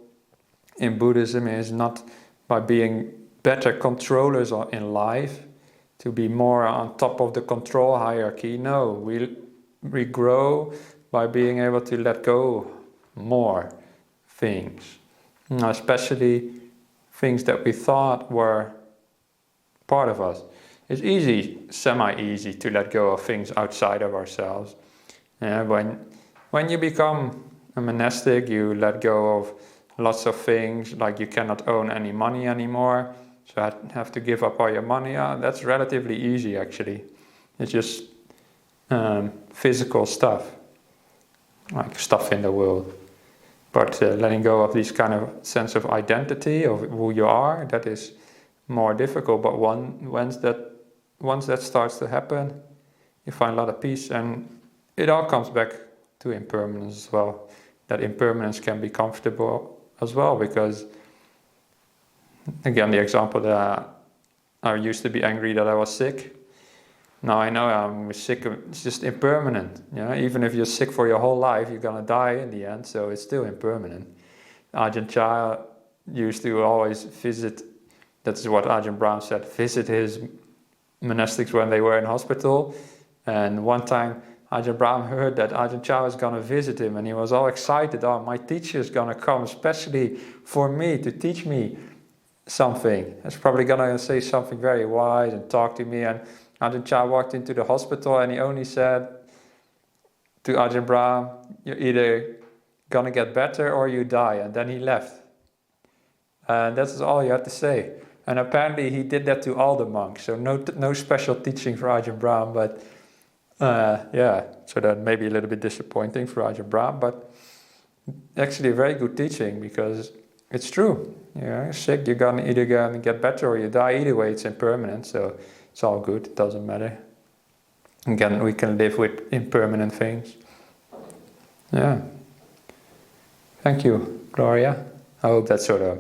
[SPEAKER 1] in Buddhism is not by being better controllers in life, to be more on top of the control hierarchy. No, we grow by being able to let go more things, especially things that we thought were part of us. It's semi-easy to let go of things outside of ourselves. When you become a monastic, you let go of lots of things, like you cannot own any money anymore, so I have to give up all your money. That's relatively easy, actually. It's just physical stuff, like stuff in the world. But letting go of this kind of sense of identity, of who you are, that is more difficult. But once that starts to happen, you find a lot of peace, and it all comes back to impermanence as well. That impermanence can be comfortable as well, because again, the example that I used to be angry that I was sick. Now I know I'm sick. It's just impermanent. Even if you're sick for your whole life, you're gonna die in the end. So it's still impermanent. Ajahn Chah used to always visit. That's what Ajahn Brahm said. Visit his monastics when they were in hospital. And one time, Ajahn Brahm heard that Ajahn Chah was gonna visit him, and he was all excited. Oh, my teacher is gonna come, especially for me, to teach me something. He's probably gonna say something very wise and talk to me. And Ajahn Chah walked into the hospital, and he only said to Ajahn Brahm, "You're either gonna get better or you die," and then he left. And that's all you had to say. And apparently he did that to all the monks. So no special teaching for Ajahn Brahm, but so that may be a little bit disappointing for Ajahn Brahm, but actually a very good teaching, because it's true. You're sick, you're either gonna get better or you die. Either way, it's impermanent, so it's all good. It doesn't matter. Again, we can live with impermanent things. Yeah. Thank you, Gloria. I hope that sort of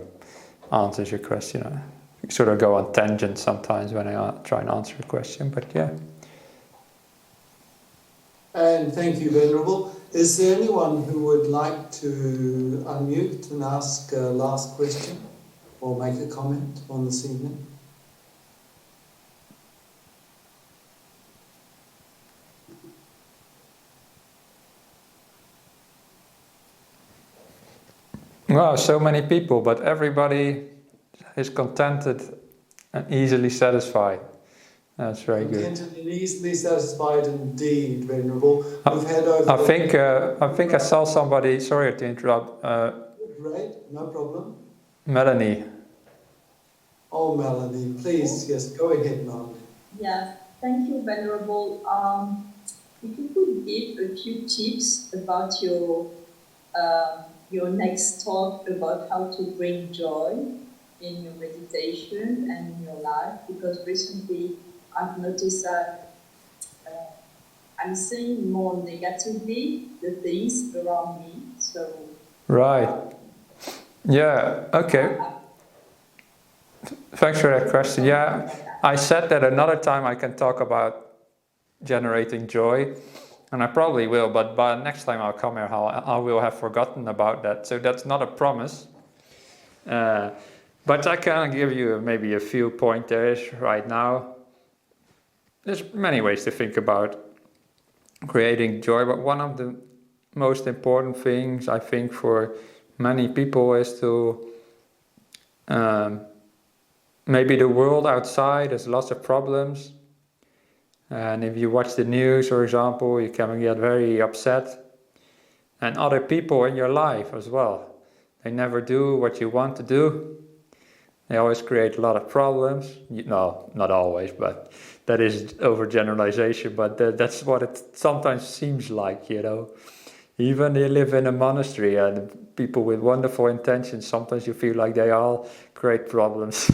[SPEAKER 1] answers your question. I sort of go on tangent sometimes when I try and answer a question, but yeah.
[SPEAKER 2] And thank you, Venerable. Is there anyone who would like to unmute and ask a last question or make a comment on this evening?
[SPEAKER 1] Wow, so many people, but everybody is contented and easily satisfied. That's very good.
[SPEAKER 2] Contented and easily satisfied indeed, Venerable. We've had over.
[SPEAKER 1] I think I saw somebody. Sorry to interrupt.
[SPEAKER 2] Great, no problem.
[SPEAKER 1] Melanie.
[SPEAKER 2] Oh, Melanie, please, yes, go ahead, Melanie.
[SPEAKER 4] Yeah, thank you, Venerable. If you could give a few tips about your next talk about how to bring joy in your meditation and in your life, because recently I've noticed that I'm seeing more negatively the things around me. So
[SPEAKER 1] right. Yeah. Okay. Thanks for that question. Yeah, I said that another time I can talk about generating joy, and I probably will. But by next time I'll come here, I will have forgotten about that. So that's not a promise. But I can give you maybe a few pointers right now. There's many ways to think about creating joy, but one of the most important things I think for many people is to maybe the world outside has lots of problems, and if you watch the news, for example, you can get very upset, and other people in your life as well. They never do what you want to do. They always create a lot of problems. No, not always, but that is overgeneralization, but that's what it sometimes seems like, Even you live in a monastery and people with wonderful intentions, sometimes you feel like they all create problems.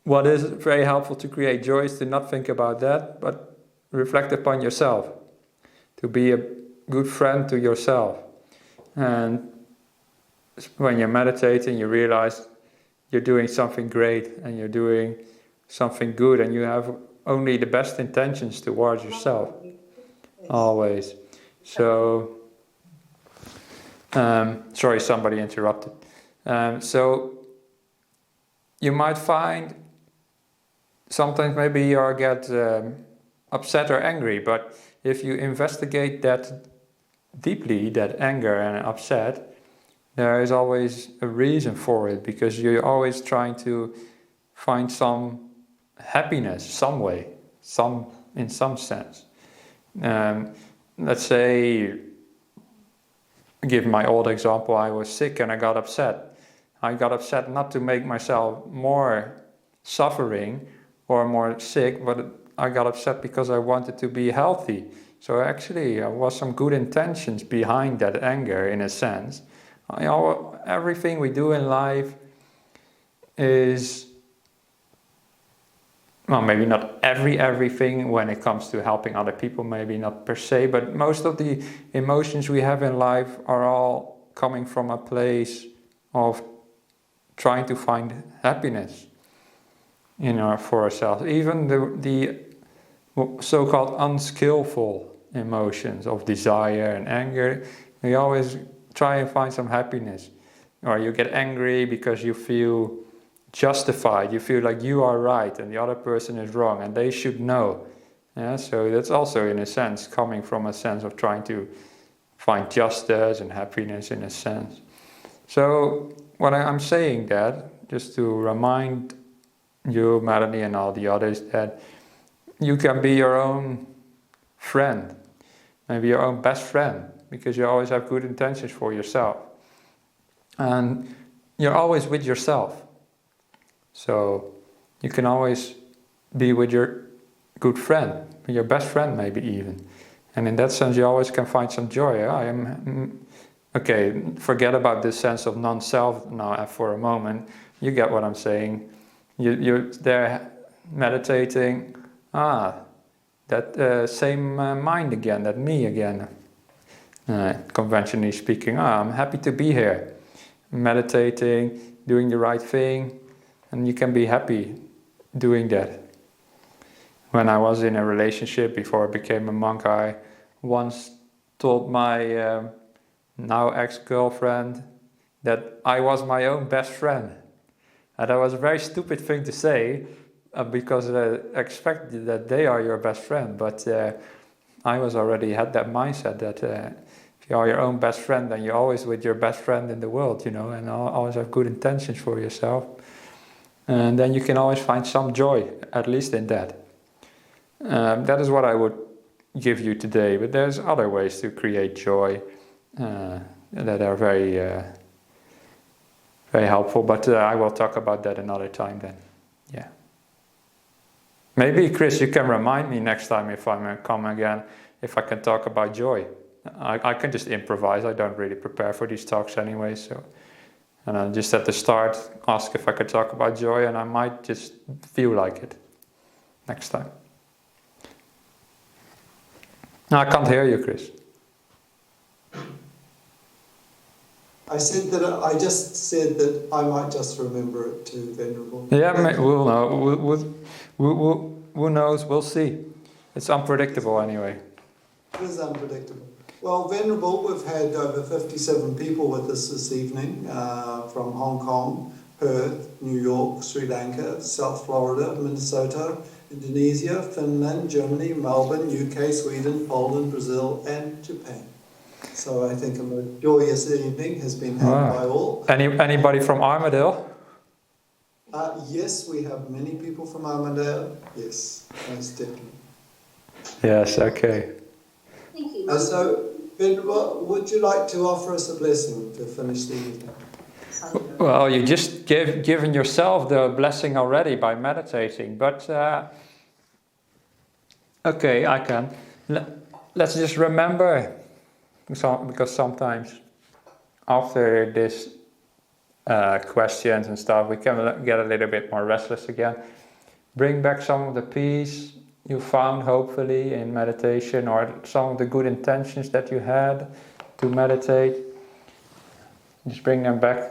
[SPEAKER 1] What is very helpful to create joy is to not think about that, but reflect upon yourself, to be a good friend to yourself. And when you're meditating, you realize you're doing something great and you're doing something good, and you have only the best intentions towards yourself, always. So, sorry, somebody interrupted. So, you might find sometimes maybe you get upset or angry, but if you investigate that deeply, that anger and upset, there is always a reason for it, because you're always trying to find some happiness, some way, in some sense. Let's say, give my old example, I was sick and I got upset. I got upset not to make myself more suffering or more sick, but I got upset because I wanted to be healthy. So actually, there was some good intentions behind that anger, in a sense. Everything we do in life is, well, maybe not everything when it comes to helping other people, maybe not per se, but most of the emotions we have in life are all coming from a place of trying to find happiness for ourselves. Even the so-called unskillful emotions of desire and anger, we always try and find some happiness. Or you get angry because you feel justified, you feel like you are right and the other person is wrong and they should know. Yeah, so that's also in a sense coming from a sense of trying to find justice and happiness in a sense. So what I'm saying that, just to remind you, Melanie, and all the others, that you can be your own friend, maybe your own best friend, because you always have good intentions for yourself. And you're always with yourself. So you can always be with your good friend, your best friend maybe even. And in that sense you always can find some joy. Okay, forget about this sense of non-self now for a moment. You get what I'm saying. You're there meditating. That same mind again, that me again. Conventionally speaking, I'm happy to be here. Meditating, doing the right thing. And you can be happy doing that. When I was in a relationship before I became a monk, I once told my now ex-girlfriend that I was my own best friend. And that was a very stupid thing to say because I expected that they are your best friend. But I was already had that mindset that if you are your own best friend, then you're always with your best friend in the world, and always have good intentions for yourself. And then you can always find some joy, at least in that. That is what I would give you today. But there's other ways to create joy that are very, very helpful. But I will talk about that another time then. Yeah. Maybe, Chris, you can remind me next time if I come again, if I can talk about joy. I can just improvise. I don't really prepare for these talks anyway, so... And I just at the start ask if I could talk about joy, and I might just feel like it next time. No, I can't hear you, Chris.
[SPEAKER 2] I just said that I might just remember it too, Venerable.
[SPEAKER 1] Yeah, we'll know. Who knows? We'll see. It's unpredictable anyway.
[SPEAKER 2] It is unpredictable. Well, Venerable, we've had over 57 people with us this evening from Hong Kong, Perth, New York, Sri Lanka, South Florida, Minnesota, Indonesia, Finland, Germany, Melbourne, UK, Sweden, Poland, Brazil, and Japan. So I think a joyous evening has been had by all.
[SPEAKER 1] Anybody from Armadale?
[SPEAKER 2] Yes, we have many people from Armadale. Yes, most definitely.
[SPEAKER 1] Yes, okay.
[SPEAKER 3] Thank you.
[SPEAKER 2] So, Venerable, would you like to offer us a blessing to finish the evening?
[SPEAKER 1] Well, you just given yourself the blessing already by meditating, but okay, I can. Let's just remember, because sometimes after this questions and stuff, we can get a little bit more restless again. Bring back some of the peace you found, hopefully, in meditation, or some of the good intentions that you had to meditate. Just bring them back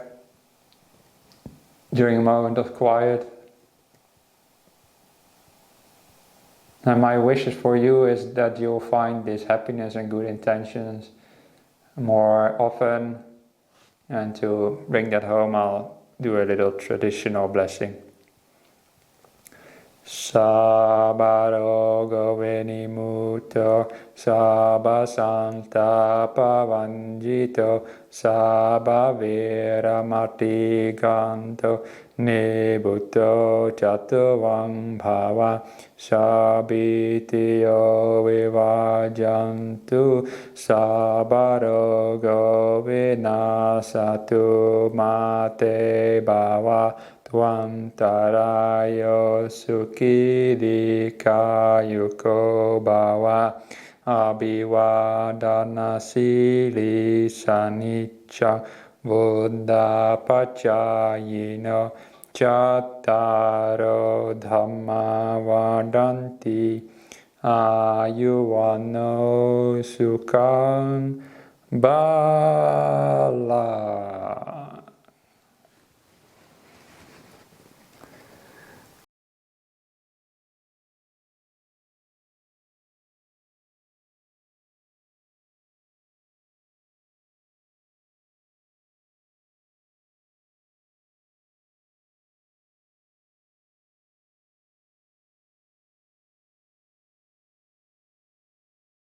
[SPEAKER 1] during a moment of quiet. And my wishes for you is that you'll find this happiness and good intentions more often. And to bring that home, I'll do a little traditional blessing. Sabba rogo venimuto, sabba santa pavanjito, sabba vera martiganto, nibbutto chatuvang bhava, sabitiyo vivajantu, sabba rogo vinasatu mate bhava, Tvantarayo sukidikayuko bhava abhivadana sili sanicca Buddha Pachayino Chattaro Dhamma Vadanti Ayuvano Sukhang Bala.